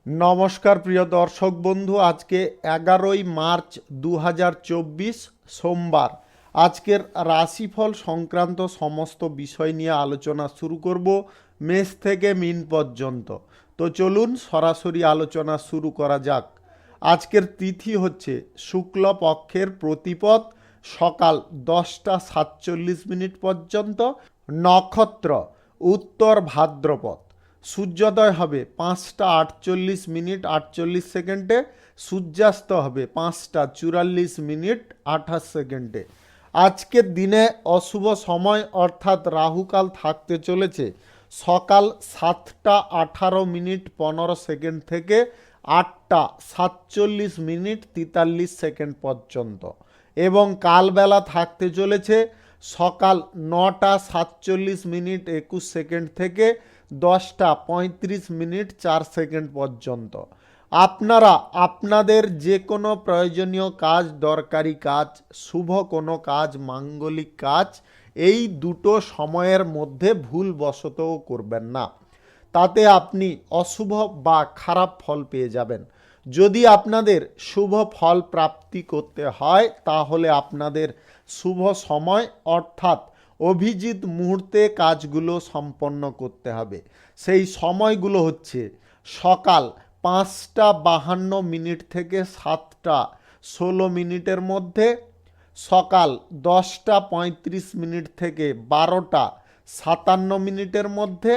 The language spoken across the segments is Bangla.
নমস্কার প্রিয় দর্শক বন্ধু, আজকে 11ই মার্চ 2024 সোমবার। আজকের রাশিফল সংক্রান্ত সমস্ত বিষয় নিয়ে আলোচনা শুরু করব মেষ থেকে মিন পর্যন্ত। তো চলুন সরাসরি আলোচনা শুরু করা যাক। আজকের তিথি হচ্ছে শুক্ল পক্ষের প্রতিপদ সকাল 10টা 47 পর্যন্ত, নক্ষত্র উত্তর ভাদ্রপদ, সূর্যোদয় হবে 5টা 48 মিনিট 48 সেকেন্ডে, সূর্যাস্ত হবে 5টা 44 মিনিট 28 সেকেন্ডে। আজকের দিনে অশুভ সময় অর্থাৎ রাহুকাল থাকতে চলেছে সকাল 7টা 18 মিনিট 15 সেকেন্ড থেকে 8টা 47 মিনিট 43 সেকেন্ড পর্যন্ত, এবং কালবেলা থাকতে চলেছে সকাল 9টা 47 মিনিট 21 সেকেন্ড থেকে 10টা 35 মিনিট 4 সেকেন্ড পর্যন্ত। আপনারা আপনাদের যে কোনো প্রয়োজনীয় কাজ, দরকারি কাজ, শুভ কোনো কাজ, মাঙ্গলিক কাজ এই দুটো সময়ের মধ্যে ভুলবশতও করবেন না, তাতে আপনি অশুভ বা খারাপ ফল পেয়ে যাবেন। যদি আপনাদের শুভ ফল প্রাপ্তি করতে হয় তাহলে আপনাদের শুভ সময় অর্থাৎ অভিজিৎ মুহূর্তে কাজগুলো সম্পন্ন করতে হবে। সেই সময়গুলো হচ্ছে সকাল 5টা 52 মিনিট থেকে 7টা 16 মিনিটের মধ্যে, সকাল 10টা 35 মিনিট থেকে 12টা 57 মিনিটের মধ্যে,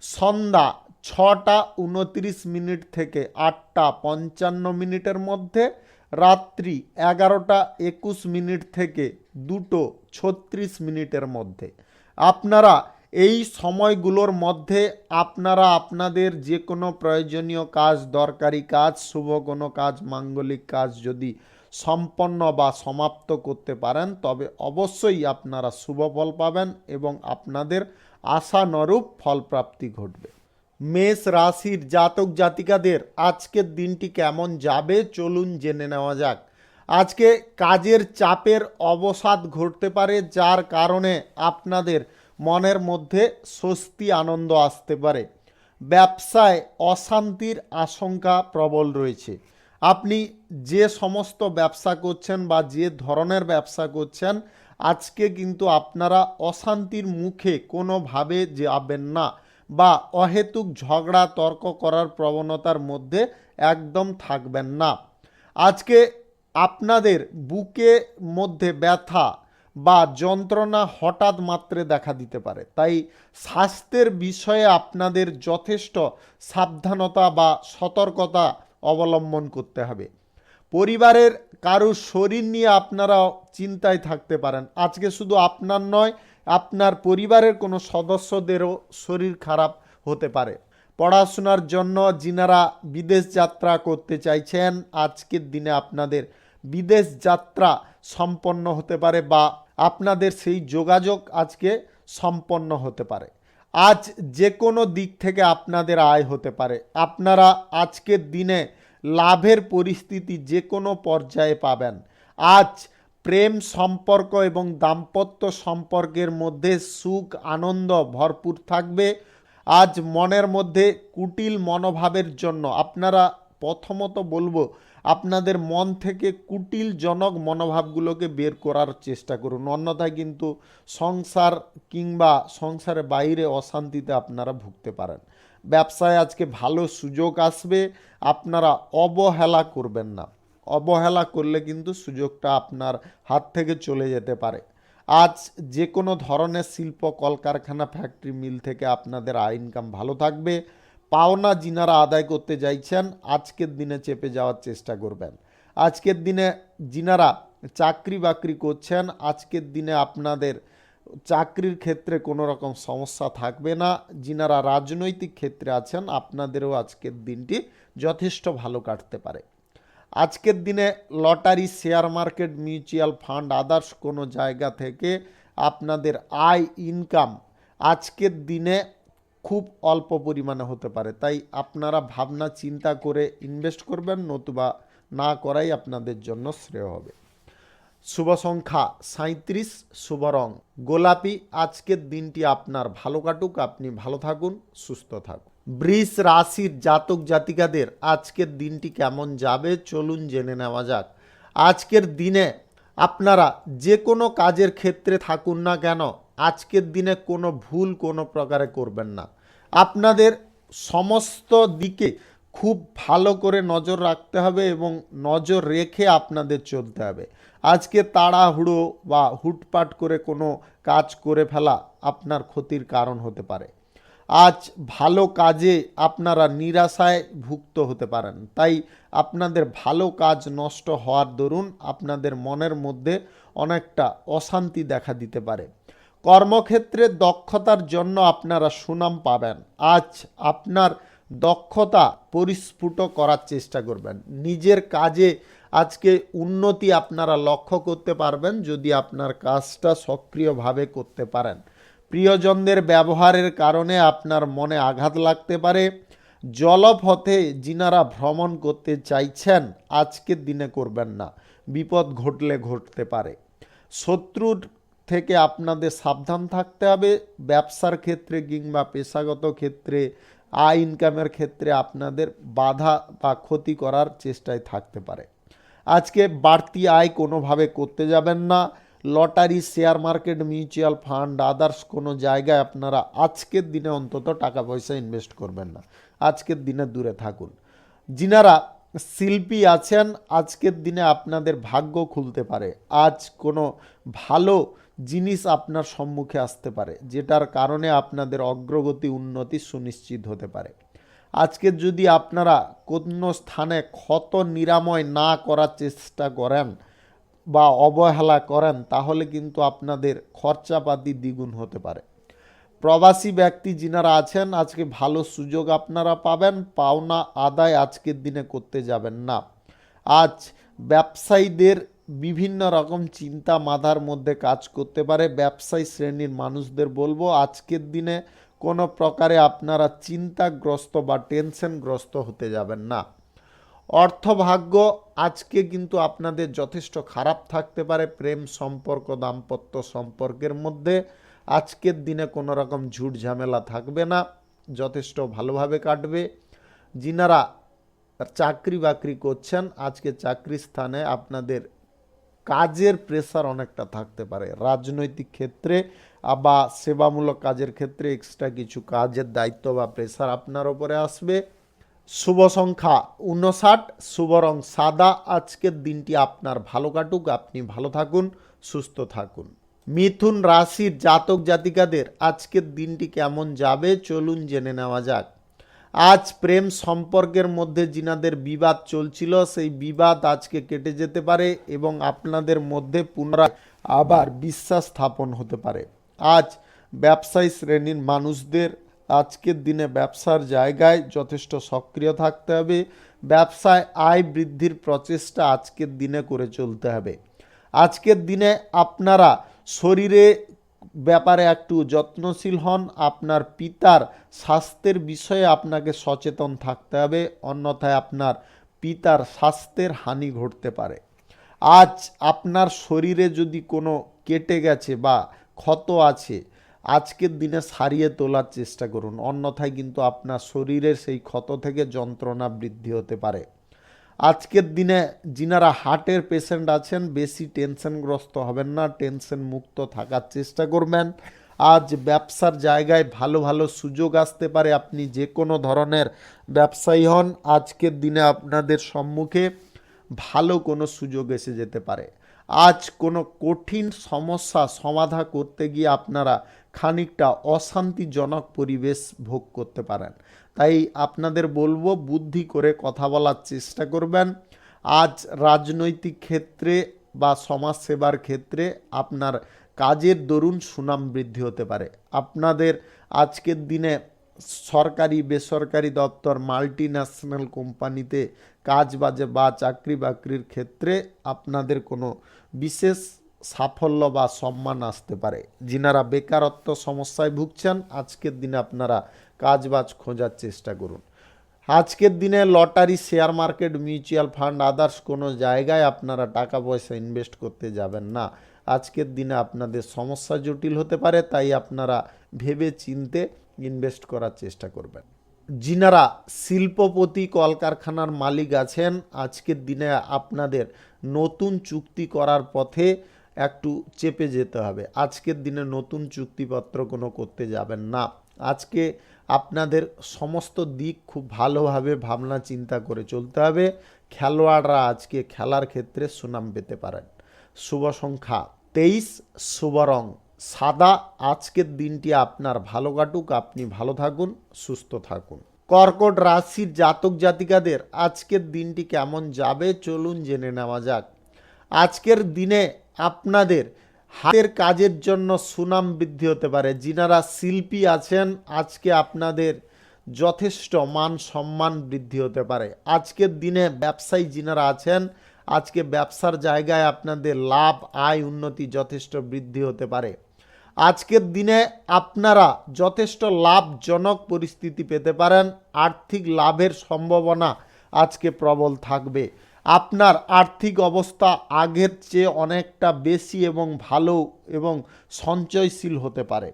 সন্ধ্যা 6টা 29 মিনিট থেকে 8টা 55 মিনিটের মধ্যে, রাত্রি 11টা 21 মিনিট থেকে 2টো 36 মিনিটের মধ্যে। আপনারা এই সময়গুলোর মধ্যে আপনারা আপনাদের যে কোনো প্রয়োজনীয় কাজ, দরকারি কাজ, শুভ কোনো কাজ, মাঙ্গলিক কাজ যদি সম্পন্ন বা সমাপ্ত করতে পারেন তবে অবশ্যই আপনারা শুভ ফল পাবেন এবং আপনাদের আশানুরূপ ফলপ্রাপ্তি ঘটবে। মেষ রাশির জাতক জাতিকাদের আজকের দিনটি কেমন যাবে চলুন জেনে নেওয়া যাক। আজকে কাজের চাপের অবসাদ ঘটতে পারে, যার কারণে আপনাদের মনের মধ্যে স্বস্তি আনন্দ আসতে পারে। ব্যবসায় অশান্তির আশঙ্কা প্রবল রয়েছে। আপনি যে সমস্ত ব্যবসা করছেন বা যে ধরনের ব্যবসা করছেন, আজকে কিন্তু আপনারা অশান্তির মুখে কোনোভাবে যাবেন না বা অহেতুক ঝগড়া তর্ক করার প্রবণতার মধ্যে একদম থাকবেন না। আজকে আপনাদের বুকে মধ্যে ব্যথা বা যন্ত্রণা হঠাৎ মাত্রে দেখা দিতে পারে, তাই স্বাস্থ্যের বিষয়ে আপনাদের যথেষ্ট সাবধানতা বা সতর্কতা অবলম্বন করতে হবে। পরিবারের কারোর শরীর নিয়ে আপনারা চিন্তায় থাকতে পারেন। আজকে শুধু আপনার নয়, আপনার পরিবারের কোনো সদস্যদেরও শরীর খারাপ হতে পারে। পড়াশোনার জন্য যিনারা বিদেশ যাত্রা করতে চাইছেন, আজকের দিনে আপনাদের বিদেশ যাত্রা সম্পন্ন হতে পারে বা আপনাদের সেই যোগাযোগ আজকে সম্পন্ন হতে পারে। আজ যে কোনো দিক থেকে আপনাদের আয় হতে পারে। আপনারা আজকের দিনে লাভের পরিস্থিতি যে কোনো পর্যায়ে পাবেন। আজ প্রেম সম্পর্ক এবং দাম্পত্য সম্পর্কের মধ্যে সুখ আনন্দ ভরপুর থাকবে। আজ মনের মধ্যে কুটিল মনোভাবের জন্য আপনারা প্রথমত বলবো আপনাদের মন থেকে কুটিলজনক মনোভাবগুলোকে বের করার চেষ্টা করুন, অন্যথায় কিন্তু সংসার কিংবা সংসারের বাইরে অশান্তিতে আপনারা ভুগতে পারেন। ব্যবসায় আজকে ভালো সুযোগ আসবে, আপনারা অবহেলা করবেন না। অবহেলা করলে কিন্তু সুযোগটা আপনার হাত থেকে চলে যেতে পারে। আজ যে কোনো ধরনের শিল্প কলকারখানা ফ্যাক্টরি মিল থেকে আপনাদের আয় ইনকাম ভালো থাকবে। পাওনা যিনারা আদায় করতে চাইছেন আজকের দিনে চেপে যাওয়ার চেষ্টা করবেন। আজকের দিনে যিনারা চাকরি বাকরি করছেন, আজকের দিনে আপনাদের চাকরির ক্ষেত্রে কোনো রকম সমস্যা থাকবে না। যিনারা রাজনৈতিক ক্ষেত্রে আছেন আপনাদেরও আজকের দিনটি যথেষ্ট ভালো কাটতে পারে। আজকের দিনে lottery, share market, mutual fund, others কোনো জায়গা থেকে আপনাদের আয় ইনকাম আজকের দিনে খুব অল্প পরিমাণে হতে পারে, তাই আপনারা ভাবনা চিন্তা করে ইনভেস্ট করবেন, নতুবা না করাই আপনাদের জন্য শ্রেয় হবে। শুভ সংখ্যা 37, শুভ রং গোলাপি। আজকের দিনটি আপনার ভালো কাটুক, আপনি ভালো থাকুন, সুস্থ থাকুন। বৃষ রাশির জাতক জাতিকাদের আজকের দিনটি কেমন যাবে চলুন জেনে নেওয়া যাক। আজকের দিনে আপনারা যে কোনো কাজের ক্ষেত্রে থাকুন না কেন, আজকের দিনে কোনো ভুল কোনো প্রকারে করবেন না। আপনাদের সমস্ত দিকে খুব ভালো করে নজর রাখতে হবে এবং নজর রেখে আপনাদের চলতে হবে। আজকে তাড়াহুড়ো বা হুটপাট করে কোনো কাজ করে ফেলা আপনার ক্ষতির কারণ হতে পারে। আজ ভালো কাজে আপনারা নিরাশায় ভুক্ত হতে পারেন, তাই আপনাদের ভালো কাজ নষ্ট হওয়ার দরুন আপনাদের মনের মধ্যে অনেকটা অশান্তি দেখা দিতে পারে। কর্মক্ষেত্রে দক্ষতার জন্য আপনারা সুনাম পাবেন। আজ আপনার দক্ষতা পরিস্ফুট করার চেষ্টা করবেন। নিজের কাজে আজকে উন্নতি আপনারা লক্ষ্য করতে পারবেন যদি আপনার কাজটা সক্রিয়ভাবে করতে পারেন। প্রিয়জনদের ব্যবহারের কারণে আপনার মনে আঘাত লাগতে পারে। জলপথে যিনারা ভ্রমণ করতে চাইছেন আজকের দিনে করবেন না, বিপদ ঘটলে ঘটতে পারে। শত্রুর থেকে আপনাদের সাবধান থাকতে হবে। ব্যবসার ক্ষেত্রে কিংবা পেশাগত ক্ষেত্রে আয় ইনকামের ক্ষেত্রে আপনাদের বাধা বা ক্ষতি করার চেষ্টায় থাকতে পারে। আজকে বাড়তি আয় কোনোভাবে করতে যাবেন না। Lottery, share market, mutual fund, others কোনো জায়গায় আপনারা আজকের দিনে অন্তত টাকা পয়সা ইনভেস্ট করবেন না। আজকের দিনে দূরে থাকুন। যিনারা শিল্পী আছেন আজকের দিনে আপনাদের ভাগ্য খুলতে পারে। আজ কোনো ভালো জিনিস আপনার সম্মুখে আসতে পারে, যেটার কারণে আপনাদের অগ্রগতি উন্নতি সুনিশ্চিত হতে পারে। আজকে যদি আপনারা কোনো স্থানে ক্ষত নিরাময় না করার চেষ্টা করেন বা অবহেলা করেন তাহলে কিন্তু আপনাদের খরচাপাতি দ্বিগুণ হতে পারে। প্রবাসী ব্যক্তি যিনারা আছেন আজকে ভালো সুযোগ আপনারা পাবেন। পাওনা আদায় আজকের দিনে করতে যাবেন না। আজ ব্যবসায়ীদের বিভিন্ন রকম চিন্তা মাথার মধ্যে কাজ করতে পারে। ব্যবসায়ী শ্রেণীর মানুষদের বলবো আজকের দিনে কোনো প্রকারে আপনারা চিন্তাগ্রস্ত বা টেনশনগ্রস্ত হতে যাবেন না। অর্থভাগ্য আজকে কিন্তু আপনাদের যথেষ্ট খারাপ থাকতে পারে। প্রেম সম্পর্ক, দাম্পত্য সম্পর্কের মধ্যে আজকের দিনে কোনো রকম ঝুট ঝামেলা থাকবে না, যথেষ্ট ভালোভাবে কাটবে। যিনারা চাকরি বাকরি করছেন আজকে চাকরি স্থানে আপনাদের কাজের প্রেসার অনেকটা থাকতে পারে। রাজনৈতিক ক্ষেত্রে বা সেবামূলক কাজের ক্ষেত্রে এক্সট্রা কিছু কাজের দায়িত্ব বা প্রেসার আপনার ওপরে আসবে। শুভ সংখ্যা 59, শুভ রং সাদা। আজকের দিনটি আপনার ভালো কাটুক, আপনি ভালো থাকুন, সুস্থ থাকুন। মিথুন রাশির জাতক জাতিকাদের আজকের দিনটি কেমন যাবে চলুন জেনে নেওয়া যাক। আজ প্রেম সম্পর্কের মধ্যে যিনাদের বিবাদ চলছিল সেই বিবাদ আজকে কেটে যেতে পারে এবং আপনাদের মধ্যে পুনরায় আবার বিশ্বাস স্থাপন হতে পারে। আজ ব্যবসায়ী শ্রেণীর মানুষদের আজকের দিনে ব্যবসার জায়গায় যথেষ্ট সক্রিয় থাকতে হবে। ব্যবসায় আয় বৃদ্ধির প্রচেষ্টা আজকের দিনে করে চলতে হবে। আজকের দিনে আপনারা শরীরে ব্যাপারে একটু যত্নশীল হন। আপনার পিতার স্বাস্থ্যের বিষয়ে আপনাকে সচেতন থাকতে হবে, অন্যথায় আপনার পিতার স্বাস্থ্যের হানি ঘটতে পারে। আজ আপনার শরীরে যদি কোনো কেটে গেছে বা ক্ষত আছে আজকের দিনে সারিয়ে তোলার চেষ্টা করুন, অন্যথায় কিন্তু আপনার শরীরের সেই ক্ষত থেকে যন্ত্রণা বৃদ্ধি হতে পারে। আজকের দিনে যিনারা হার্টের পেশেন্ট আছেন বেশি টেনশনগ্রস্ত হবেন না, টেনশন মুক্ত থাকার চেষ্টা করবেন। আজ ব্যবসার জায়গায় ভালো ভালো সুযোগ আসতে পারে। আপনি যে কোনো ধরনের ব্যবসায়ী হন আজকের দিনে আপনাদের সম্মুখে ভালো কোনো সুযোগ এসে যেতে পারে। আজ কোনো কঠিন সমস্যা সমাধান করতে গিয়ে আপনারা খানিকটা অশান্তিজনক পরিবেশ ভোগ করতে পারেন, তাই আপনাদের বলবো বুদ্ধি করে কথা বলার চেষ্টা করবেন। আজ রাজনৈতিক ক্ষেত্রে বা সমাজসেবার ক্ষেত্রে আপনার কাজের দরুন সুনাম বৃদ্ধি হতে পারে। আপনাদের আজকের দিনে সরকারি বেসরকারি দপ্তর, মাল্টি ন্যাশনাল কোম্পানিতে কাজ বাজে বা চাকরি বাকরির ক্ষেত্রে আপনাদের কোনো বিশেষ সাফল্য বা সম্মান আসতে পারে। যিনারা বেকারত্ব সমস্যায় ভুগছেন আজকের দিনে আপনারা কাজবাজ খোঁজার চেষ্টা করুন। আজকের দিনে lottery, share market, mutual fund, others কোনো জায়গায় আপনারা টাকা পয়সা ইনভেস্ট করতে যাবেন না। আজকের দিনে আপনাদের সমস্যা জটিল হতে পারে, তাই আপনারা ভেবে চিনতে ইনভেস্ট করার চেষ্টা করবেন। যিনারা শিল্পপতি কলকারখানার মালিক আছেন, আজকের দিনে আপনাদের নতুন চুক্তি করার পথে একটু চেপে যেতে হবে। আজকের দিনে নতুন চুক্তিপত্র কোনো করতে যাবেন না। আজকে আপনাদের সমস্ত দিক খুব ভালোভাবে ভাবনা চিন্তা করে চলতে হবে। খেলোয়াড়রা আজকে খেলার ক্ষেত্রে সুনাম পেতে পারেন। শুভ সংখ্যা 23, শুভ রং সাদা। আজকের দিনটি আপনার ভালো কাটুক, আপনি ভালো থাকুন, সুস্থ থাকুন। কর্কট রাশির জাতক জাতিকাদের আজকের দিনটি কেমন যাবে চলুন জেনে নেওয়া যাক। আজকের দিনে আপনাদের হাতের কাজের জন্য সুনাম বৃদ্ধি হতে পারে। যিনারা শিল্পী আছেন, আজকে আপনাদের যথেষ্ট মান সম্মান বৃদ্ধি হতে পারে। আজকের দিনে ব্যবসায়ী যিনারা আছেন, আজকে ব্যবসার জায়গায় আপনাদের লাভ, আয়, উন্নতি যথেষ্ট বৃদ্ধি হতে পারে। আজকের দিনে আপনারা যথেষ্ট লাভজনক পরিস্থিতি পেতে পারেন। আর্থিক লাভের সম্ভাবনা আজকে প্রবল থাকবে। আপনার আর্থিক অবস্থা আগের চেয়ে অনেকটা বেশি এবং ভালো এবং সঞ্চয়শীল হতে পারে।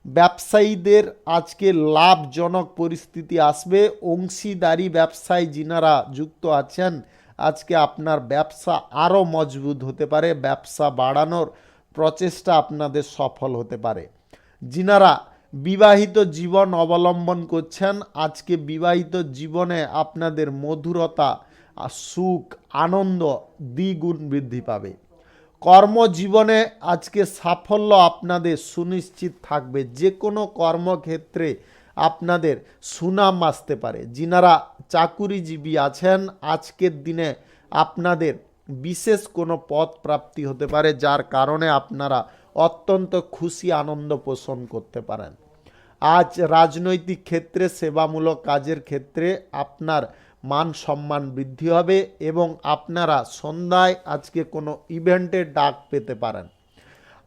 ব্যবসায়ীদের আজকে লাভজনক পরিস্থিতি আসবে। অংশীদারি ব্যবসায় যিনারা যুক্ত আছেন, আজকে আপনার ব্যবসা আরও মজবুত হতে পারে। ব্যবসা বাড়ানোর প্রচেষ্টা আপনাদের সফল হতে পারে। যিনারা বিবাহিত জীবন অবলম্বন করছেন, আজকে বিবাহিত জীবনে আপনাদের মধুরতা, সুখ, আনন্দ দ্বিগুণ বৃদ্ধি পাবে। কর্মজীবনে আজকে সাফল্য আপনাদের সুনিশ্চিত থাকবে। যে কোনো কর্মক্ষেত্রে আপনাদের সুনাম আসতে পারে। যিনারা চাকুরিজীবী আছেন, আজকের দিনে আপনাদের বিশেষ কোনো পদ প্রাপ্তি হতে পারে, যার কারণে আপনারা অত্যন্ত খুশি আনন্দ পোষণ করতে পারেন। আজ রাজনৈতিক ক্ষেত্রে, সেবামূলক কাজের ক্ষেত্রে আপনার মান সম্মান বৃদ্ধি হবে এবং আপনারা সন্ধ্যায় আজকে কোনো ইভেন্টের ডাক পেতে পারেন।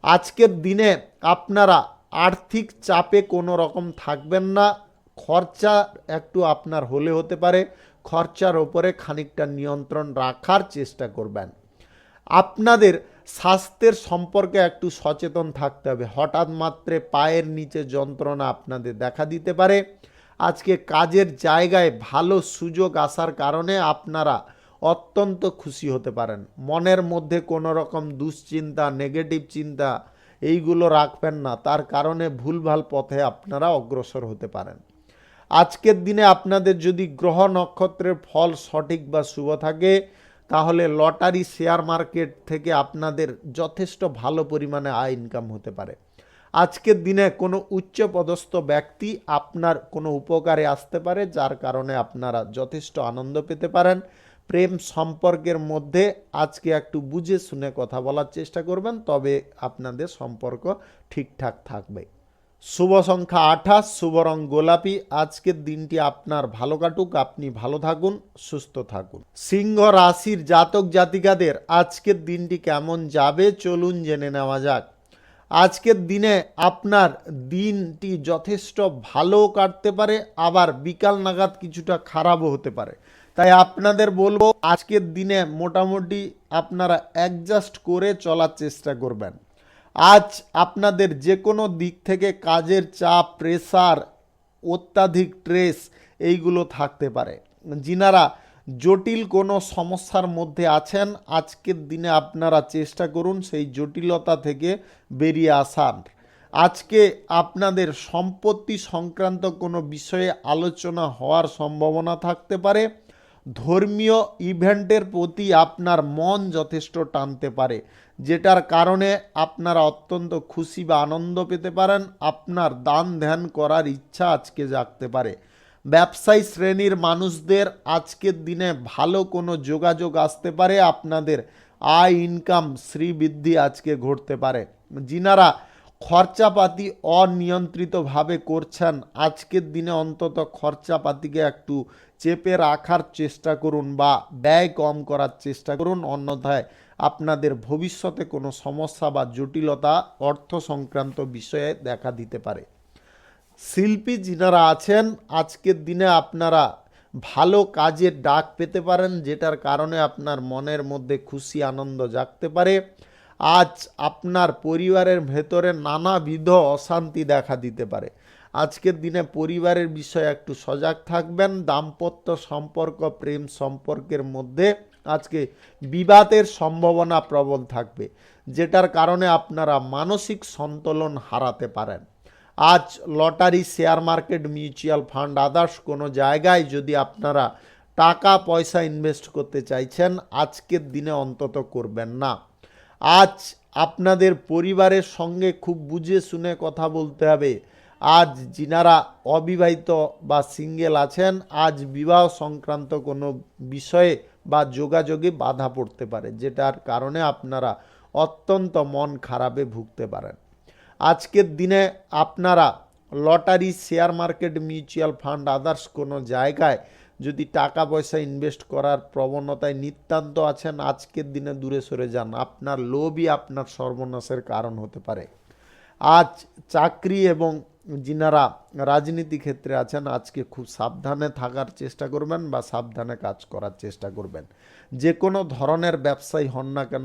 আজকের দিনে আপনারা আর্থিক চাপে কোনো রকম থাকবেন না। খরচা একটু আপনার হলে হতে পারে, খরচার ওপরে খানিকটা নিয়ন্ত্রণ রাখার চেষ্টা করবেন। আপনাদের স্বাস্থ্যের সম্পর্কে একটু সচেতন থাকতে হবে। হঠাৎ মাত্রে পায়ের নিচে যন্ত্রণা আপনাদের দেখা দিতে পারে। আজকে কাজের জায়গায় ভালো সুযোগ আসার কারণে আপনারা অত্যন্ত খুশি হতে পারেন। মনের মধ্যে কোনো রকম দুশ্চিন্তা, নেগেটিভ চিন্তা এইগুলো রাখবেন না, তার কারণে ভুলভাল পথে আপনারা অগ্রসর হতে পারেন। আজকের দিনে আপনাদের যদি গ্রহ নক্ষত্রের ফল সঠিক বা শুভ থাকে, তাহলে লটারি, শেয়ার মার্কেট থেকে আপনাদের যথেষ্ট ভালো পরিমাণে আয় ইনকাম হতে পারে। আজকের দিনে কোনো উচ্চপদস্থ ব্যক্তি আপনার কোনো উপকারে আসতে পারে, যার কারণে আপনারা যথেষ্ট আনন্দ পেতে পারেন। প্রেম সম্পর্কের মধ্যে আজকে একটু বুঝে শুনে কথা বলার চেষ্টা করবেন, তবে আপনাদের সম্পর্ক ঠিকঠাক থাকবে। শুভ সংখ্যা 28, শুভ রং গোলাপি। আজকের দিনটি আপনার ভালো কাটুক, আপনি ভালো থাকুন, সুস্থ থাকুন। সিংহ রাশির জাতক জাতিকাদের আজকের দিনটি কেমন যাবে চলুন জেনে নেওয়া যাক। আজকের দিনে আপনার দিনটি যথেষ্ট ভালো কাটতে পারে, আবার বিকাল নাগাদ কিছুটা খারাপও হতে পারে। তাই আপনাদের বলবো আজকের দিনে মোটামুটি আপনারা অ্যাডজাস্ট করে চলার চেষ্টা করবেন। আজ আপনাদের যে কোনো দিক থেকে কাজের চাপ, প্রেসার, অত্যাধিক স্ট্রেস এইগুলো থাকতে পারে। যিনারা জটিল কোনো সমস্যার মধ্যে আছেন, আজকের দিনে আপনারা চেষ্টা করুন সেই জটিলতা থেকে বেরিয়ে আসার। আজকে আপনাদের সম্পত্তি সংক্রান্ত কোনো বিষয়ে আলোচনা হওয়ার সম্ভাবনা থাকতে পারে। ধর্মীয় ইভেন্টের প্রতি আপনার মন যথেষ্ট টানতে পারে, যেটার কারণে আপনারা অত্যন্ত খুশি বা আনন্দ পেতে পারেন। আপনার দান ধ্যান করার ইচ্ছা আজকে জাগতে পারে। ব্যবসায়ী শ্রেণীর মানুষদের আজকের দিনে ভালো কোনো যোগাযোগ আসতে পারে। আপনাদের আয়, ইনকাম, শ্রীবৃদ্ধি আজকে ঘটতে পারে। যিনারা খরচাপাতি অনিয়ন্ত্রিতভাবে করছেন, আজকের দিনে অন্তত খরচাপাতিকে একটু চেপে রাখার চেষ্টা করুন বা ব্যয় কম করার চেষ্টা করুন, অন্যথায় আপনাদের ভবিষ্যতে কোনো সমস্যা বা জটিলতা অর্থ সংক্রান্ত বিষয়ে দেখা দিতে পারে। শিল্পী যিনারা আছেন, আজকের দিনে আপনারা ভালো কাজের ডাক পেতে পারেন, যেটার কারণে আপনার মনের মধ্যে খুশি আনন্দ জাগতে পারে। আজ আপনার পরিবারের ভেতরে নানাবিধ অশান্তি দেখা দিতে পারে। আজকের দিনে পরিবারের বিষয়ে একটু সজাগ থাকবেন। দাম্পত্য সম্পর্ক, প্রেম সম্পর্কের মধ্যে আজকে বিবাদের সম্ভাবনা প্রবল থাকবে, যেটার কারণে আপনারা মানসিক সন্তুলন হারাতে পারেন। আজ lottery, share market, mutual fund, others কোনো জায়গায় যদি আপনারা টাকা পয়সা ইনভেস্ট করতে চাইছেন, আজকের দিনে অন্তত করবেন না। আজ আপনাদের পরিবারের সঙ্গে খুব বুঝে শুনে কথা বলতে হবে। আজ যিনারা অবিবাহিত বা সিঙ্গেল আছেন, আজ বিবাহ সংক্রান্ত কোনো বিষয়ে বা যোগাযোগে বাধা পড়তে পারে, যেটার কারণে আপনারা অত্যন্ত মন খারাপে ভুগতে পারেন। আজকের দিনে আপনারা lottery, share market, mutual fund, others কোনো জায়গায় যদি টাকা পয়সা ইনভেস্ট করার প্রবণতায় নিতান্ত আছেন, আজকের দিনে দূরে সরে যান। আপনার লোভই আপনার সর্বনাশের কারণ হতে পারে। আজ চাকরি এবং যিনারা রাজনীতি ক্ষেত্রে আছেন, আজকে খুব সাবধানে থাকার চেষ্টা করবেন বা সাবধানে কাজ করার চেষ্টা করবেন। যে কোনো ধরনের ব্যবসায়ী হন না কেন,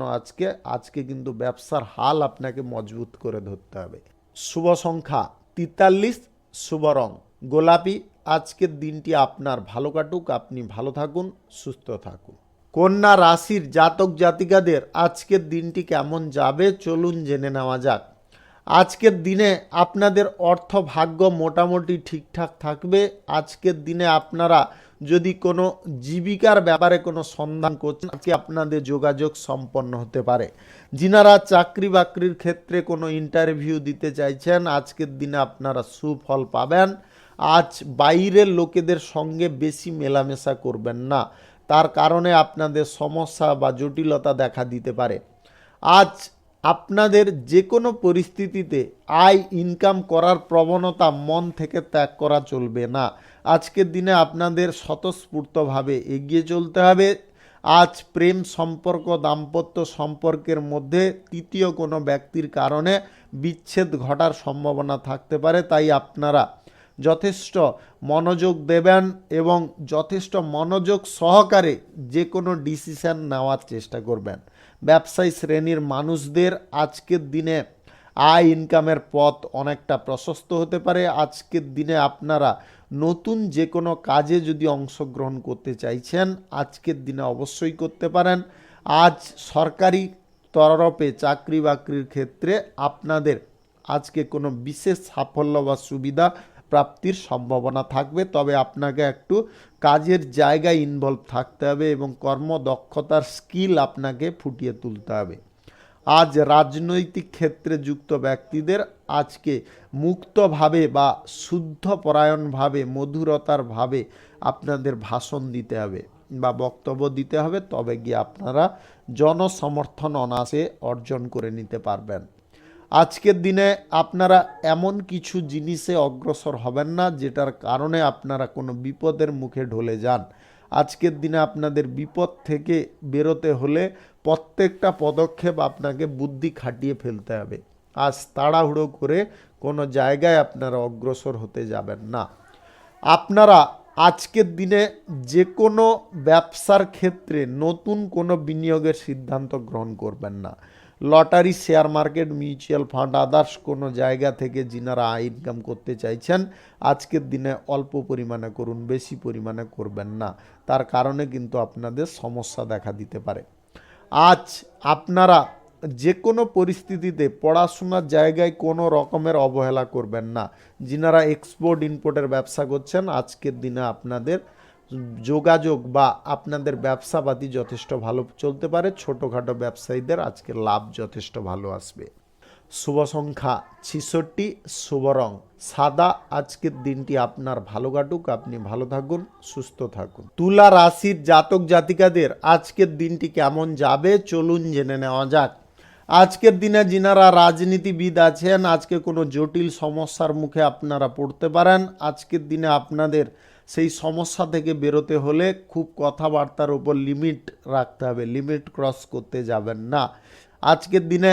আজকে কিন্তু ব্যবসার হাল আপনাকে মজবুত করে ধরতে হবে। শুভ সংখ্যা 43, শুভ রং গোলাপি। আজকের দিনটি আপনার ভালো কাটুক, আপনি ভালো থাকুন, সুস্থ থাকুন। কন্যা রাশির জাতক জাতিকাদের আজকের দিনটি কেমন যাবে চলুন জেনে নেওয়া যাক। আজকের দিনে আপনাদের অর্থ ভাগ্য মোটামুটি ঠিকঠাক থাকবে। আজকের দিনে আপনারা যদি কোনো জীবিকার ব্যাপারে কোনো সন্ধান করছেন, আজকে আপনাদের যোগাযোগ সম্পন্ন হতে পারে। যিনারা চাকরি বাকরির ক্ষেত্রে কোনো ইন্টারভিউ দিতে চাইছেন, আজকের দিনে আপনারা সুফল পাবেন। আজ বাইরের লোকেদের সঙ্গে বেশি মেলামেশা করবেন না, তার কারণে আপনাদের সমস্যা বা জটিলতা দেখা দিতে পারে। আজ আপনাদের যে কোনো পরিস্থিতিতে আয় ইনকাম করার প্রবণতা মন থেকে ত্যাগ করা চলবে না। আজকের দিনে আপনাদের স্বতঃস্ফূর্তভাবে এগিয়ে চলতে হবে। আজ প্রেম সম্পর্ক, দাম্পত্য সম্পর্কের মধ্যে তৃতীয় কোনো ব্যক্তির কারণে বিচ্ছেদ ঘটার সম্ভাবনা থাকতে পারে, তাই আপনারা যথেষ্ট মনোযোগ দেবেন এবং যথেষ্ট মনোযোগ সহকারে যে কোনো ডিসিশন নেওয়ার চেষ্টা করবেন। ব্যবসায়ী শ্রেণীর মানুষদের আজকের দিনে আয় ইনকামের পথ অনেকটা প্রশস্ত হতে পারে। আজকের দিনে আপনারা নতুন যে কোনো কাজে যদি অংশগ্রহণ করতে চাইছেন, আজকের দিনে অবশ্যই করতে পারেন। আজ সরকারি তরফে চাকরি বাকরির ক্ষেত্রে আপনাদের আজকে কোনো বিশেষ সাফল্য বা সুবিধা প্রাপ্তির সম্ভাবনা থাকবে, তবে আপনাকে একটু কাজের জায়গায় ইনভলভ থাকতে হবে এবং কর্মদক্ষতার স্কিল আপনাকে ফুটিয়ে তুলতে হবে। আজ রাজনৈতিক ক্ষেত্রে যুক্ত ব্যক্তিদের আজকে মুক্তভাবে বা শুদ্ধপরায়ণভাবে, মধুরতার ভাবে আপনাদের ভাষণ দিতে হবে বা বক্তব্য দিতে হবে, তবে গিয়ে আপনারা জনসমর্থন অনায়াসে অর্জন করে নিতে পারবেন। আজকের দিনে আপনারা এমন কিছু জিনিসে অগ্রসর হবেন না যেটার কারণে আপনারা কোনো বিপদের মুখে ঢলে যান। আজকের দিনে আপনাদের বিপদ থেকে বেরোতে হলে প্রত্যেকটা পদক্ষেপ আপনাকে বুদ্ধি খাটিয়ে ফেলতে হবে। আজ তাড়াহুড়ো করে কোনো জায়গায় আপনারা অগ্রসর হতে যাবেন না। আপনারা আজকের দিনে যে কোনো ব্যবসার ক্ষেত্রে নতুন কোনো বিনিয়োগের সিদ্ধান্ত গ্রহণ করবেন না। Lottery, share market, mutual fund, others কোনো জায়গা থেকে যিনারা আয় ইনকাম করতে চাইছেন, আজকের দিনে অল্প পরিমাণে করুন, বেশি পরিমাণে করবেন না, তার কারণে কিন্তু আপনাদের সমস্যা দেখা দিতে পারে। আজ আপনারা যে কোনো পরিস্থিতিতে পড়াশোনার জায়গায় কোনো রকমের অবহেলা করবেন না। যিনারা এক্সপোর্ট ইম্পোর্টের ব্যবসা করছেন, আজকের দিনে আপনাদের যোগাযোগ বা আপনাদের ব্যবসাপাতি যথেষ্ট ভালো চলতে পারে। ছোটোখাটো ব্যবসায়ীদের আজকে লাভ যথেষ্ট ভালো আসবে। শুভ সংখ্যা 66, শুভ রং সাদা। আজকের দিনটি আপনার ভালো কাটুক, আপনি ভালো থাকুন, সুস্থ থাকুন। তুলা রাশির জাতক জাতিকাদের আজকের দিনটি কেমন যাবে চলুন জেনে নেওয়া যাক। আজকের দিনে যিনারা রাজনীতিবিদ আছেন, আজকে কোনো জটিল সমস্যার মুখে আপনারা পড়তে পারেন। আজকের দিনে আপনাদের সেই সমস্যা থেকে বেরোতে হলে খুব কথাবার্তার উপর লিমিট রাখতে হবে, লিমিট ক্রস করতে যাবেন না। আজকের দিনে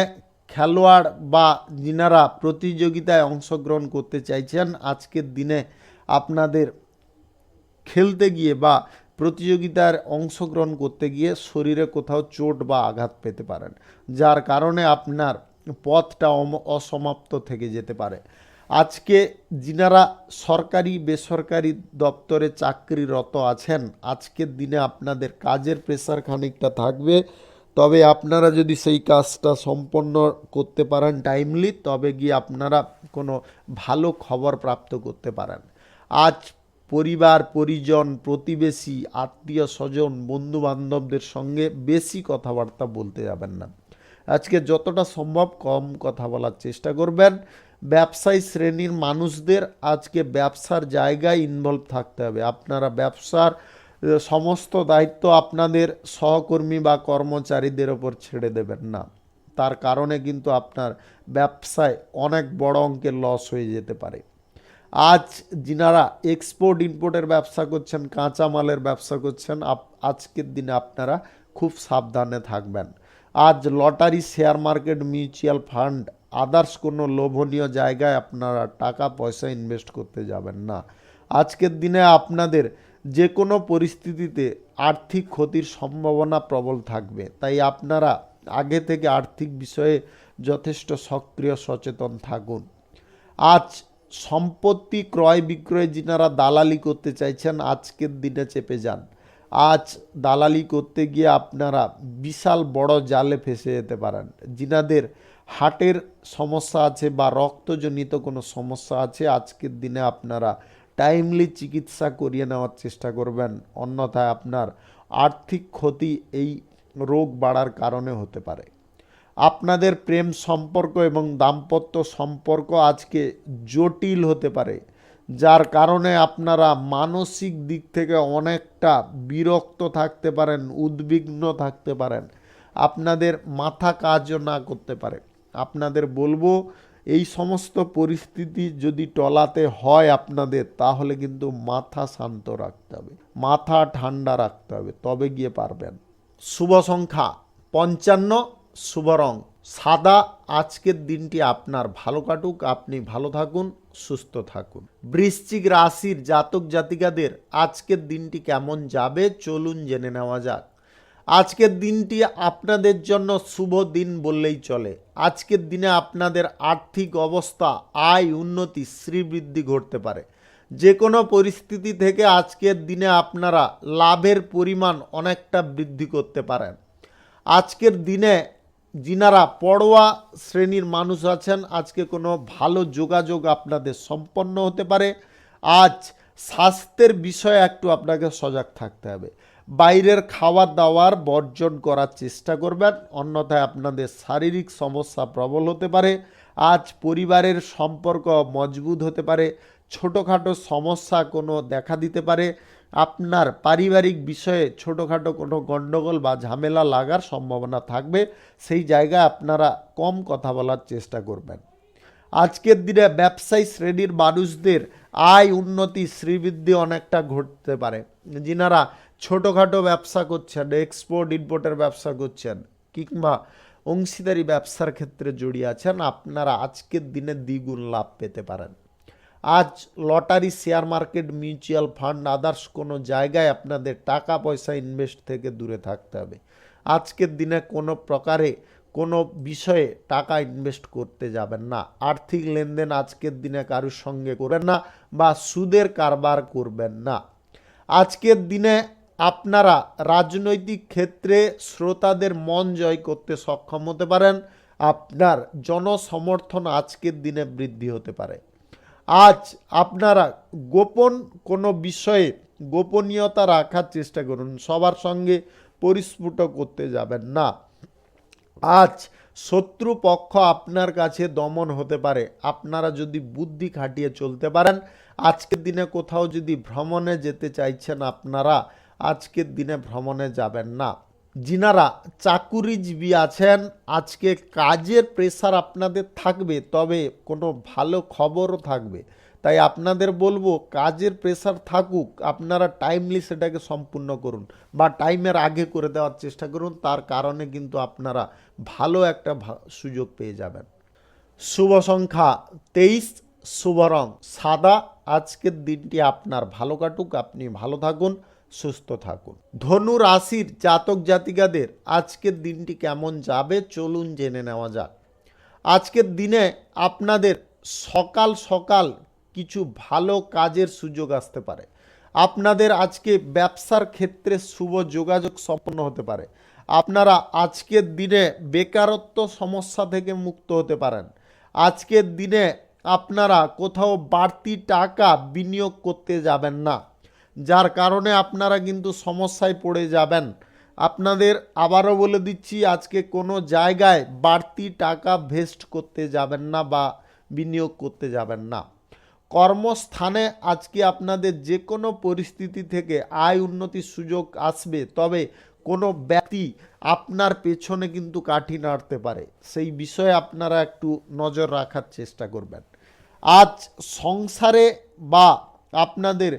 খেলোয়াড় বা যিনারা প্রতিযোগিতায় অংশগ্রহণ করতে চাইছেন, আজকের দিনে আপনাদের খেলতে গিয়ে বা প্রতিযোগিতার অংশগ্রহণ করতে গিয়ে শরীরে কোথাও চোট বা আঘাত পেতে পারেন, যার কারণে আপনার পথটা অসমাপ্ত থেকে যেতে পারে। আজকে যিনারা সরকারি বেসরকারি দপ্তরে চাকরিরত আছেন, আজকের দিনে আপনাদের কাজের প্রেসার খানিকটা থাকবে, তবে আপনারা যদি সেই কাজটা সম্পন্ন করতে পারেন টাইমলি, তবে গিয়ে আপনারা কোনো ভালো খবর প্রাপ্ত করতে পারেন। আজ পরিবার পরিজন প্রতিবেশী আত্মীয় স্বজন বন্ধু বান্ধবদের সঙ্গে বেশি কথাবার্তা বলতে যাবেন না। আজকে যতটা সম্ভব কম কথা বলার চেষ্টা করবেন। ব্যবসায়ী শ্রেণীর মানুষদের আজকে ব্যবসার জায়গায় ইনভলভ থাকতে হবে। আপনারা ব্যবসার সমস্ত দায়িত্ব আপনাদের সহকর্মী বা কর্মচারীদের ওপর ছেড়ে দেবেন না, তার কারণে কিন্তু আপনার ব্যবসায় অনেক বড় অঙ্কের লস হয়ে যেতে পারে। আজ যিনারা এক্সপোর্ট ইম্পোর্টের ব্যবসা করছেন, কাঁচামালের ব্যবসা করছেন, আজকের দিনে আপনারা খুব সাবধানে থাকবেন। আজ lottery, share market, mutual fund, others কোনো লোভনীয় জায়গায় আপনারা টাকা পয়সা ইনভেস্ট করতে যাবেন না। আজকের দিনে আপনাদের যে কোনো পরিস্থিতিতে আর্থিক ক্ষতির সম্ভাবনা প্রবল থাকবে, তাই আপনারা আগে থেকে আর্থিক বিষয়ে যথেষ্ট সক্রিয় সচেতন থাকুন। আজ সম্পত্তি ক্রয় বিক্রয় যিনারা দালালি করতে চাইছেন, আজকের দিনে চেপে যান। আজ দালালি করতে গিয়ে আপনারা বিশাল বড় জালে ফেসে যেতে পারেন। যিনাদের হার্টের সমস্যা আছে বা রক্তজনিত কোনো সমস্যা আছে, আজকের দিনে আপনারা টাইমলি চিকিৎসা করিয়ে নেওয়ার চেষ্টা করবেন, অন্যথায় আপনার আর্থিক ক্ষতি এই রোগ বাড়ার কারণে হতে পারে। আপনাদের প্রেম সম্পর্ক এবং দাম্পত্য সম্পর্ক আজকে জটিল হতে পারে, যার কারণে আপনারা মানসিক দিক থেকে অনেকটা বিরক্ত থাকতে পারেন, উদ্বিগ্ন থাকতে পারেন, আপনাদের মাথা কাজও না করতে পারে। আপনাদের বলবো, এই সমস্ত পরিস্থিতি যদি টলাতে হয় আপনাদের, তাহলে কিন্তু মাথা শান্ত রাখতে হবে, মাথা ঠান্ডা রাখতে হবে, তবে গিয়ে পারবেন। শুভ সংখ্যা 55, শুভ রং সাদা। আজকের দিনটি আপনার ভালো কাটুক, আপনি ভালো থাকুন, সুস্থ থাকুন। বৃশ্চিক রাশির জাতক জাতিকাদের আজকের দিনটি কেমন যাবে চলুন জেনে নেওয়া যাক। আজকের দিনটি আপনাদের জন্য শুভ দিন বললেই চলে। আজকের দিনে আপনাদের আর্থিক অবস্থা, আয় উন্নতি, শ্রীবৃদ্ধি ঘটতে পারে। যে কোনো পরিস্থিতি থেকে আজকের দিনে আপনারা লাভের পরিমাণ অনেকটা বৃদ্ধি করতে পারেন। আজকের দিনে যিনারা পড়ুয়া শ্রেণীর মানুষ আছেন, আজকে কোনো ভালো যোগাযোগ আপনাদের সম্পন্ন হতে পারে। আজ স্বাস্থ্যের বিষয়ে একটু আপনাকে সজাগ থাকতে হবে। বাইরের খাবার দাবার বর্জন করার চেষ্টা করবেন, অন্যথায় আপনাদের শারীরিক সমস্যা প্রবল হতে পারে। আজ পরিবারের সম্পর্ক মজবুত হতে পারে। ছোটোখাটো সমস্যা কোনো দেখা দিতে পারে। আপনার পারিবারিক বিষয়ে ছোটোখাটো কোনো গণ্ডগোল বা ঝামেলা লাগার সম্ভাবনা থাকবে, সেই জায়গায় আপনারা কম কথা বলার চেষ্টা করবেন। আজকের দিনে ব্যবসায়ী শ্রেণীর মানুষদের আয় উন্নতি, শ্রীবৃদ্ধি অনেকটা ঘটতে পারে। যিনারা ছোটোখাটো ব্যবসা করছেন, এক্সপোর্ট ইম্পোর্টের ব্যবসা করছেন, কিংবা অংশীদারি ব্যবসার ক্ষেত্রে জড়িয়ে আছেন, আপনারা আজকের দিনে দ্বিগুণ লাভ পেতে পারেন। আজ lottery, share market, mutual fund, others কোনো জায়গায় আপনাদের টাকা পয়সা ইনভেস্ট থেকে দূরে থাকতে হবে। আজকের দিনে কোনো প্রকারে কোনো বিষয়ে টাকা ইনভেস্ট করতে যাবেন না। আর্থিক লেনদেন আজকের দিনে কারোর সঙ্গে করবেন না বা সুদের কারবার করবেন না। আজকের দিনে আপনারা রাজনৈতিক ক্ষেত্রে শ্রোতাদের মন জয় করতে সক্ষম হতে পারেন। আপনার জনসমর্থন আজকের দিনে বৃদ্ধি হতে পারে। আজ আপনারা গোপন কোনো বিষয়ে গোপনীয়তা রাখার চেষ্টা করুন, সবার সঙ্গে পরিস্ফুট করতে যাবেন না। আজ শত্রুপক্ষ আপনার কাছে দমন হতে পারে। আপনারা যদি বুদ্ধি খাটিয়ে চলতে পারেন, আজকের দিনে কোথাও যদি ভ্রমণে যেতে চাইছেন, আপনারা আজকের দিনে ভ্রমণে যাবেন না। যিনারা চাকুরিজীবী আছেন, আজকে কাজের প্রেসার আপনাদের থাকবে, তবে কোনো ভালো খবরও থাকবে। তাই আপনাদের বলবো, কাজের প্রেসার থাকুক, আপনারা টাইমলি সেটাকে সম্পূর্ণ করুন বা টাইমের আগে করে দেওয়ার চেষ্টা করুন। তার কারণে কিন্তু আপনারা ভালো একটা সুযোগ পেয়ে যাবেন। শুভ সংখ্যা 23, শুভ রং সাদা। আজকের দিনটি আপনার ভালো কাটুক, আপনি ভালো থাকুন, সুস্থ থাকুন। ধনু রাশির জাতক জাতিকাদের আজকের দিনটি কেমন যাবে চলুন জেনে নেওয়া যাক। আজকের দিনে আপনাদের সকাল সকাল কিছু ভালো কাজের সুযোগ আসতে পারে। আপনাদের আজকে ব্যবসার ক্ষেত্রে শুভ যোগাযোগ সম্পন্ন হতে পারে। আপনারা আজকের দিনে বেকারত্ব সমস্যা থেকে মুক্ত হতে পারেন। আজকের দিনে আপনারা কোথাও বাড়তি টাকা বিনিয়োগ করতে যাবেন না, যার কারণে আপনারা কিন্তু সমস্যায় পড়ে যাবেন। আপনাদের আবারও বলে দিচ্ছি, আজকে কোনো জায়গায় বাড়তি টাকা ভেস্ট করতে যাবেন না বা বিনিয়োগ করতে যাবেন না। কর্মস্থানে আজকে আপনাদের যে কোনো পরিস্থিতি থেকে আয় উন্নতির সুযোগ আসবে, তবে কোনো ব্যক্তি আপনার পেছনে কিন্তু কাঠি নাড়তে পারে, সেই বিষয়ে আপনারা একটু নজর রাখার চেষ্টা করবেন। আজ সংসারে বা আপনাদের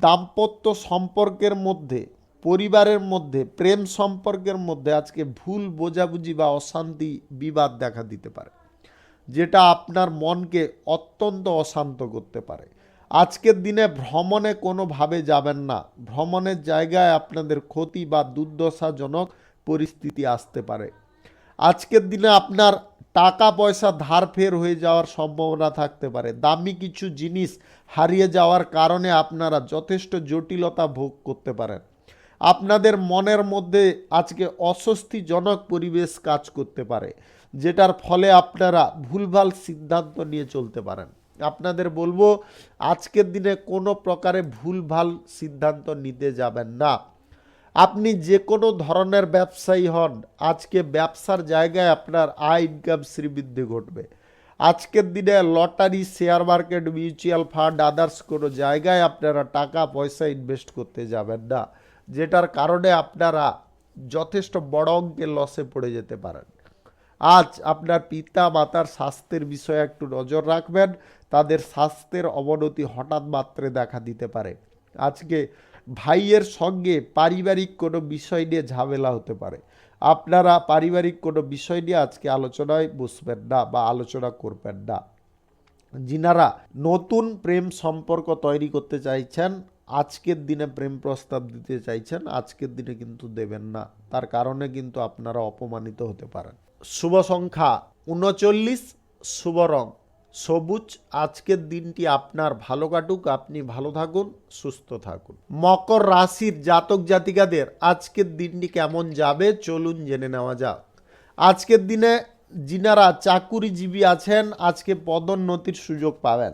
দাম্পত্য সম্পর্কের মধ্যে, পরিবারের মধ্যে, প্রেম সম্পর্কের মধ্যে আজকে ভুল বোঝাবুঝি বা অশান্তি, বিবাদ দেখা দিতে পারে, যেটা আপনার মনকে অত্যন্ত অশান্ত করতে পারে। আজকের দিনে ভ্রমণে কোনোভাবে যাবেন না। ভ্রমণের জায়গায় আপনাদের ক্ষতি বা দুর্দশাজনক পরিস্থিতি আসতে পারে। আজকের দিনে আপনার টাকা পয়সা ধার ফের হয়ে যাওয়ার সম্ভাবনা থাকতে পারে। দামি কিছু জিনিস হারিয়ে যাওয়ার কারণে আপনারা যথেষ্ট জটিলতা ভোগ করতে পারেন। আপনাদের মনের মধ্যে আজকে অস্বস্তিজনক পরিবেশ কাজ করতে পারে, যেটার ফলে আপনারা ভুলভাল সিদ্ধান্ত নিয়ে চলতে পারেন। আপনাদের বলবো, আজকের দিনে কোনো প্রকারে ভুলভাল সিদ্ধান্ত নিতে যাবেন না। আপনি যে কোনো ধরনের ব্যবসায়ী হন, আজকে ব্যবসার জায়গায় আপনার আয় ইনকাম শ্রীবৃদ্ধি ঘটবে। আজকের দিনে lottery, share market, mutual fund, others কোনো জায়গায় আপনারা টাকা পয়সা ইনভেস্ট করতে যাবেন না, যেটার কারণে আপনারা যথেষ্ট বড় অঙ্কের লসে পড়ে যেতে পারেন। আজ আপনার পিতা মাতার স্বাস্থ্যের বিষয়ে একটু নজর রাখবেন। তাদের স্বাস্থ্যের অবনতি হঠাৎ মাত্রে দেখা দিতে পারে। আজকে ভাইয়ের সঙ্গে পারিবারিক কোনো বিষয় নিয়ে ঝামেলা হতে পারে। আপনারা পারিবারিক কোনো বিষয় নিয়ে আজকে আলোচনায় বসবেন না বা আলোচনা করবেন না। যিনারা নতুন প্রেম সম্পর্ক তৈরি করতে চাইছেন, আজকের দিনে প্রেম প্রস্তাব দিতে চাইছেন, আজকের দিনে কিন্তু দেবেন না। তার কারণে কিন্তু আপনারা অপমানিত হতে পারেন। শুভ সংখ্যা 39, শুভ রং সবুজ। আজকের দিনটি আপনার ভালো কাটুক, আপনি ভালো থাকুন, সুস্থ থাকুন। মকর রাশির জাতক জাতিকাদের আজকের দিনটি কেমন যাবে চলুন জেনে নেওয়া যাক। আজকের দিনে যিনারা চাকুরিজীবী আছেন, আজকে পদোন্নতির সুযোগ পাবেন।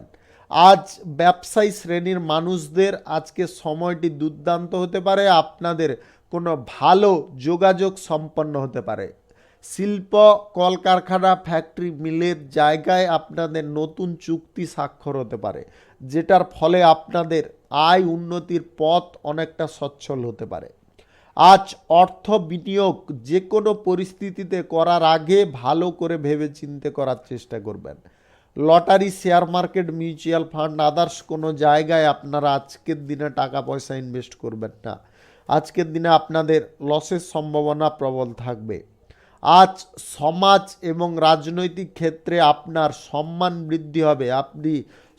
আজ ব্যবসায়ী শ্রেণীর মানুষদের আজকে সময়টি দুর্দান্ত হতে পারে। আপনাদের কোনো ভালো যোগাযোগ সম্পন্ন হতে পারে। শিল্প, কলকারখানা, ফ্যাক্টরি, মিলের জায়গায় আপনাদের নতুন চুক্তি স্বাক্ষর হতে পারে, যেটার ফলে আপনাদের আয় উন্নতির পথ অনেকটা সচ্ছল হতে পারে। আজ অর্থ বিনিয়োগ যে কোনো পরিস্থিতিতে করার আগে ভালো করে ভেবে চিন্তে করার চেষ্টা করবেন। Lottery, share market, mutual fund, others কোনো জায়গায় আপনারা আজকের দিনে টাকা পয়সা ইনভেস্ট করবেন না। আজকের দিনে আপনাদের লসের সম্ভাবনা প্রবল থাকবে। আজ সমাজ এবং রাজনৈতিক ক্ষেত্রে আপনার সম্মান বৃদ্ধি হবে। আপনি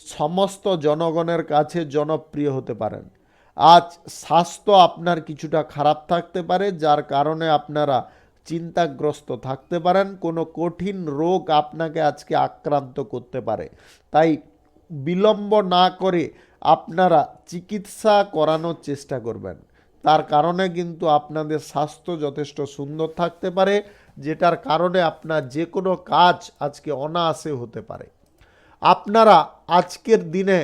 সমস্ত জনগণের কাছে জনপ্রিয় হতে পারেন। আজ স্বাস্থ্য আপনার কিছুটা খারাপ থাকতে পারে, যার কারণে আপনারা চিন্তাগ্রস্ত থাকতে পারেন। কোনো কঠিন রোগ আপনাকে আজকে আক্রান্ত করতে পারে, তাই বিলম্ব না করে আপনারা চিকিৎসা করানোর চেষ্টা করবেন। তার কারণে কিন্তু আপনাদের স্বাস্থ্য যথেষ্ট সুন্দর থাকতে পারে, যেটার কারণে আপনার যে কোনো কাজ আজকে অনায়াসে হতে পারে। আপনারা আজকের দিনে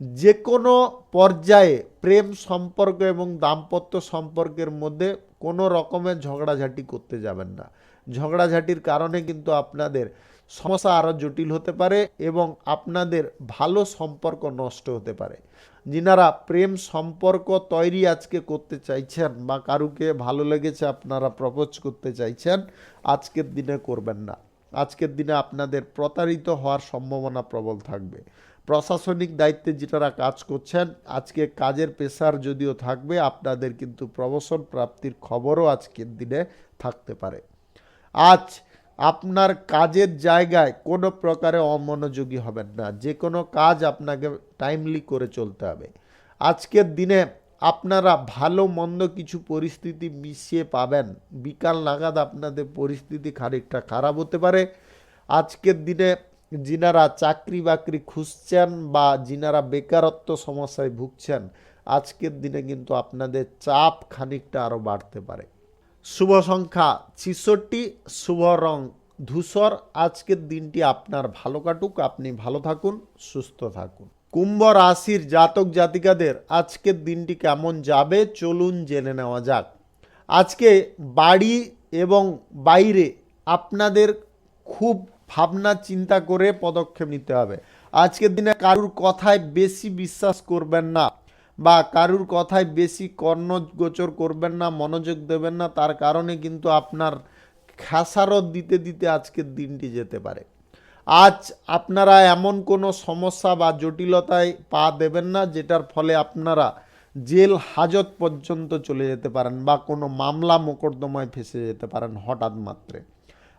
যে কোনো পর্যায়ে প্রেম সম্পর্ক এবং দাম্পত্য সম্পর্কের মধ্যে কোনো রকমের ঝগড়াঝাটি করতে যাবেন না। ঝগড়াঝাটির কারণে কিন্তু আপনাদের সমস্যা আরও জটিল হতে পারে এবং আপনাদের ভালো সম্পর্ক নষ্ট হতে পারে। যিনারা প্রেম সম্পর্ক তৈরি আজকে করতে চাইছেন বা কারুকে ভালো লেগেছে আপনারা প্রপোজ করতে চাইছেন, আজকের দিনে করবেন না। আজকের দিনে আপনাদের প্রতারিত হওয়ার সম্ভাবনা প্রবল থাকবে। প্রশাসনিক দায়িত্বে যেটারা কাজ করছেন, আজকে কাজের প্রেসার যদিও থাকবে, আপনাদের কিন্তু প্রমোশন প্রাপ্তির খবরও আজকের দিনে থাকতে পারে। আজ আপনার কাজের জায়গায় কোনো প্রকারে অমনোযোগী হবেন না। যে কোনো কাজ আপনাকে টাইমলি করে চলতে হবে। আজকের দিনে আপনারা ভালো মন্দ কিছু পরিস্থিতি মিশিয়ে পাবেন। বিকাল নাগাদ আপনাদের পরিস্থিতি খানিকটা খারাপ হতে পারে। আজকের দিনে যিনারা চাকরি বাকরি খুঁজছেন বা যিনারা বেকারত্ব সমস্যায় ভুগছেন, আজকের দিনে কিন্তু আপনাদের চাপ খানিকটা আরও বাড়তে পারে। শুভ সংখ্যা 66, শুভ রং ধূসর। আজকের দিনটি আপনার ভালো কাটুক, আপনি ভালো থাকুন, সুস্থ থাকুন। কুম্ভ রাশির জাতক জাতিকাদের আজকের দিনটি কেমন যাবে চলুন জেনে নেওয়া যাক। আজকে বাড়ি এবং বাইরে আপনাদের খুব ভাবনা চিন্তা করে পদক্ষেপ নিতে হবে। আজকের দিনে কারুর কথায় বেশি বিশ্বাস করবেন না বা কারুর কথায় বেশি কর্ণগোচর করবেন না, মনোযোগ দেবেন না। তার কারণে কিন্তু আপনার খেসারত দিতে দিতে আজকের দিনটি যেতে পারে। আজ আপনারা এমন কোনো সমস্যা বা জটিলতায় পা দেবেন না যেটার ফলে আপনারা জেল হাজত পর্যন্ত চলে যেতে পারেন বা কোনো মামলা মোকদ্দমায় ফেঁসে যেতে পারেন হঠাৎ মাত্রে।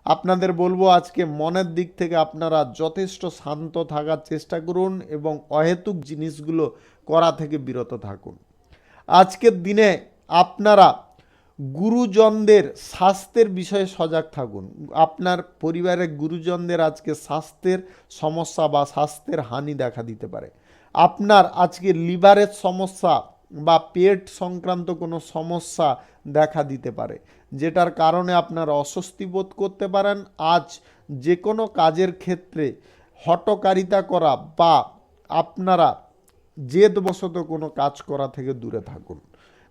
আপনাদের বলবো আজকে মনের দিক থেকে আপনারা যথেষ্ট শান্ত থাকার চেষ্টা করুন এবং অহেতুক জিনিসগুলো করা থেকে বিরত থাকুন। আজকের দিনে আপনারা গুরুজনদের স্বাস্থ্যের বিষয়ে সজাগ থাকুন। আপনার পরিবারের গুরুজনদের আজকে স্বাস্থ্যের সমস্যা বা স্বাস্থ্যের হানি দেখা দিতে পারে। আপনার আজকে লিভারের সমস্যা বা পেট সংক্রান্ত কোনো সমস্যা দেখা দিতে পারে, যেটার কারণে আপনারা অস্বস্তি বোধ করতে পারেন। আজ যে কোনো কাজের ক্ষেত্রে হঠকারিতা করা বা আপনারা জেদবশত কোনো কাজ করা থেকে দূরে থাকুন।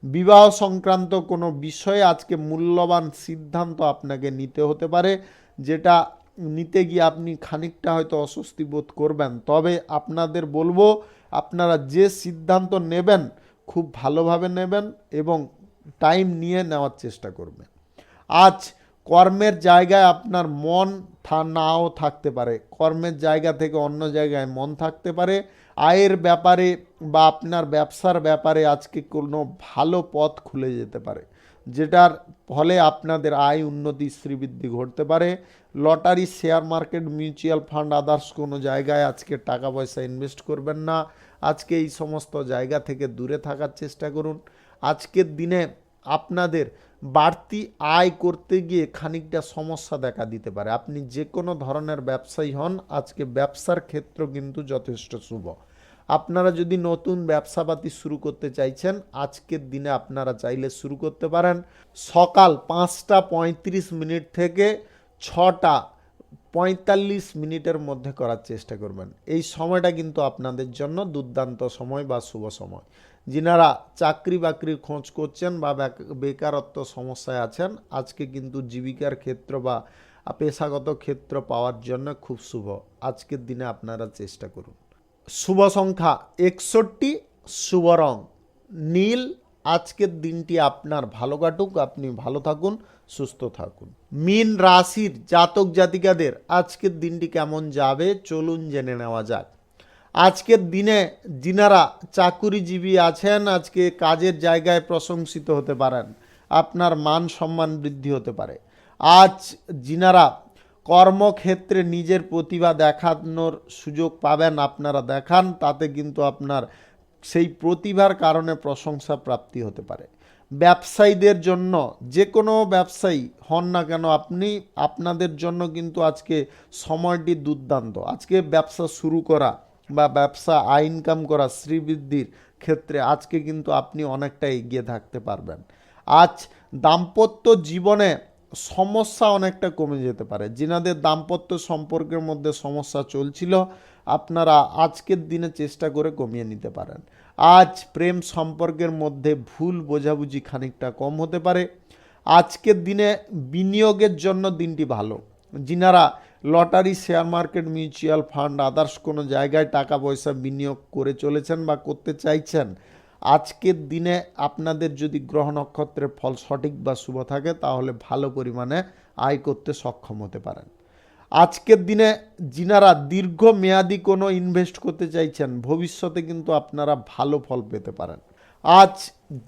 বিবাহ সংক্রান্ত কোনো বিষয়ে আজকে মূল্যবান সিদ্ধান্ত আপনাকে নিতে হতে পারে, যেটা নিতে গিয়ে আপনি খানিকটা হয়তো অস্বস্তি বোধ করবেন। তবে আপনাদের বলবো আপনারা যে সিদ্ধান্ত নেবেন খুব ভালোভাবে নেবেন এবং টাইম নিয়ে নেওয়ার চেষ্টা করবেন। আজ কর্মের জায়গায় আপনার মন নাও থাকতে পারে, কর্মের জায়গা থেকে অন্য জায়গায় মন থাকতে পারে। আয়ের ব্যাপারে বা আপনার ব্যবসার ব্যাপারে আজকে কোনো ভালো পথ খুলে যেতে পারে, যেটার ফলে আপনাদের আয় উন্নতি শ্রীবৃদ্ধি ঘটতে পারে। Lottery, share market, mutual fund, others কোনো জায়গায় আজকে টাকা পয়সা ইনভেস্ট করবেন না। আজকে এই সমস্ত জায়গা থেকে দূরে থাকার চেষ্টা করুন। আজকের দিনে আপনাদের বাড়তি আয় করতে গিয়ে খানিকটা সমস্যা দেখা দিতে পারে। আপনি যে কোনো ধরনের ব্যবসায়ী হন, আজকে ব্যবসার ক্ষেত্র কিন্তু যথেষ্ট শুভ। আপনারা যদি নতুন ব্যবসাপাতি শুরু করতে চাইছেন, আজকের দিনে আপনারা চাইলে শুরু করতে পারেন। সকাল 5টা 35 থেকে 6টা 45 মধ্যে করার চেষ্টা করবেন। এই সময়টা কিন্তু আপনাদের জন্য দুর্দান্ত সময় বা শুভ সময়। যিনারা চাকরি বাকরির খোঁজ করছেন বা বেকারত্ব সমস্যায় আছেন, আজকে কিন্তু জীবিকার ক্ষেত্র বা পেশাগত ক্ষেত্র পাওয়ার জন্য খুব শুভ। আজকের দিনে আপনারা চেষ্টা করুন। শুভ সংখ্যা 61, শুভ রং নীল। আজকের দিনটি আপনার ভালো কাটুক, আপনি ভালো থাকুন, সুস্থ থাকুন। মীন রাশির জাতক জাতিকাদের আজকের দিনটি কেমন যাবে চলুন জেনে নেওয়া যাক। আজকের দিনে যিনারা চাকুরিজীবী আছেন, আজকে কাজের জায়গায় প্রশংসিত হতে পারেন, আপনার মান সম্মান বৃদ্ধি হতে পারে। আজ যিনারা কর্মক্ষেত্রে নিজের প্রতিভা দেখানোর সুযোগ পাবেন, আপনারা দেখান, তাতে কিন্তু আপনার সেই প্রতিভার কারণে প্রশংসা প্রাপ্তি হতে পারে। ব্যবসায়ীদের জন্য যে কোনো ব্যবসায়ী হন না কেন আপনি, আপনাদের জন্য কিন্তু আজকে সময়টি দুর্দান্ত। আজকে ব্যবসা শুরু করা বা ব্যবসা ইনকাম করা শ্রীবৃদ্ধির ক্ষেত্রে আজকে কিন্তু আপনি অনেকটা এগিয়ে থাকতে পারবেন। আজ দাম্পত্য জীবনে সমস্যা অনেকটা কমে যেতে পারে। যিনাদের দাম্পত্য সম্পর্কের মধ্যে সমস্যা চলছিল, আপনারা আজকের দিনে চেষ্টা করে কমিয়ে নিতে পারেন। আজ প্রেম সম্পর্কের মধ্যে ভুল বোঝাবুঝি খানিকটা কম হতে পারে। আজকের দিনে বিনিয়োগের জন্য দিনটি ভালো। যিনারা lottery, share market, mutual fund, others কোনো জায়গায় টাকা পয়সা বিনিয়োগ করে চলেছেন বা করতে চাইছেন, আজকের দিনে আপনাদের যদি গ্রহ নক্ষত্রের ফল সঠিক বা শুভ থাকে তাহলে ভালো পরিমাণে আয় করতে সক্ষম হতে পারেন। আজকের দিনে যিনারা দীর্ঘমেয়াদী কোনো ইনভেস্ট করতে চাইছেন, ভবিষ্যতে কিন্তু আপনারা ভালো ফল পেতে পারেন। আজ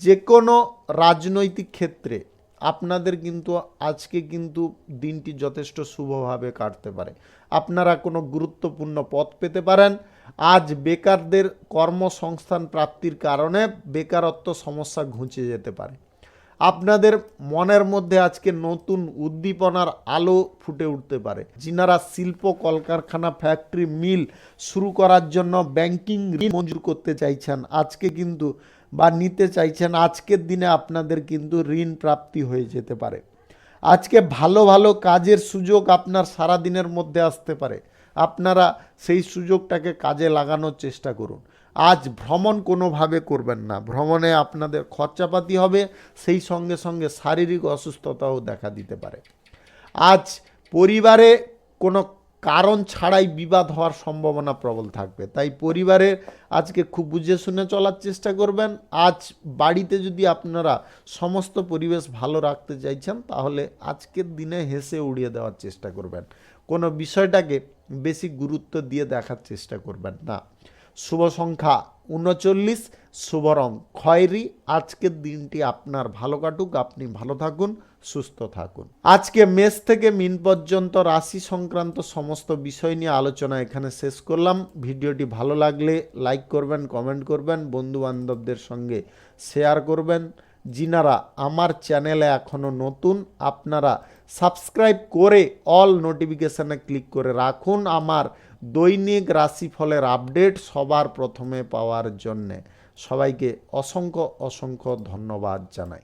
যে কোনো রাজনৈতিক ক্ষেত্রে আপনাদের কিন্তু আজকে কিন্তু দিনটি যথেষ্ট শুভভাবে কাটতে পারে। আপনারা কোনো গুরুত্বপূর্ণ পদ পেতে পারেন। আজ বেকারদের কর্মসংস্থান প্রাপ্তির কারণে বেকারত্ব সমস্যা ঘুচে যেতে পারে। আপনাদের মনের মধ্যে আজকে নতুন উদ্দীপনার আলো ফুটে উঠতে পারে। যিনারা শিল্প, কলকারখানা, ফ্যাক্টরি, মিল শুরু করার জন্য ব্যাংকিং ঋণ মঞ্জুর করতে চাইছেন আজকে কিন্তু বা নিতে চাইছেন, আজকের দিনে আপনাদের কিন্তু ঋণ প্রাপ্তি হয়ে যেতে পারে। আজকে ভালো ভালো কাজের সুযোগ আপনার সারা দিনের মধ্যে আসতে পারে। আপনারা সেই সুযোগটাকে কাজে লাগানোর চেষ্টা করুন। আজ ভ্রমণ কোনোভাবে করবেন না, ভ্রমণে আপনাদের খরচাপাতি হবে, সেই সঙ্গে সঙ্গে শারীরিক অসুস্থতাও দেখা দিতে পারে। আজ পরিবারে কোনো কারণ ছাড়াই বিবাদ হওয়ার সম্ভাবনা প্রবল থাকবে, তাই পরিবারে আজকে খুব বুঝে শুনে চলার চেষ্টা করবেন। আজ বাড়িতে যদি আপনারা সমস্ত পরিবেশ ভালো রাখতে চাইছেন তাহলে আজকের দিনে হেসে উড়িয়ে দেওয়ার চেষ্টা করবেন, কোনো বিষয়টাকে বেশি গুরুত্ব দিয়ে দেখার চেষ্টা করবেন না। শুভ সংখ্যা 39, শুভ রং খয়েরি। আজকের দিনটি আপনার ভালো কাটুক, আপনি ভালো থাকুন, সুস্থ থাকুন। আজকে মেষ থেকে মিন পর্যন্ত রাশি সংক্রান্ত সমস্ত বিষয় নিয়ে আলোচনা এখানে শেষ করলাম। ভিডিওটি ভালো লাগলে লাইক করবেন, কমেন্ট করবেন, বন্ধু বান্ধবদের সঙ্গে শেয়ার করবেন। যিনারা আমার চ্যানেলে এখনও নতুন, আপনারা সাবস্ক্রাইব করে অল নোটিফিকেশানে ক্লিক করে রাখুন আমার দৈনিক রাশিফলের আপডেট সবার প্রথমে পাওয়ার জন্যে। সবাইকে অসংখ্য অসংখ্য ধন্যবাদ জানাই।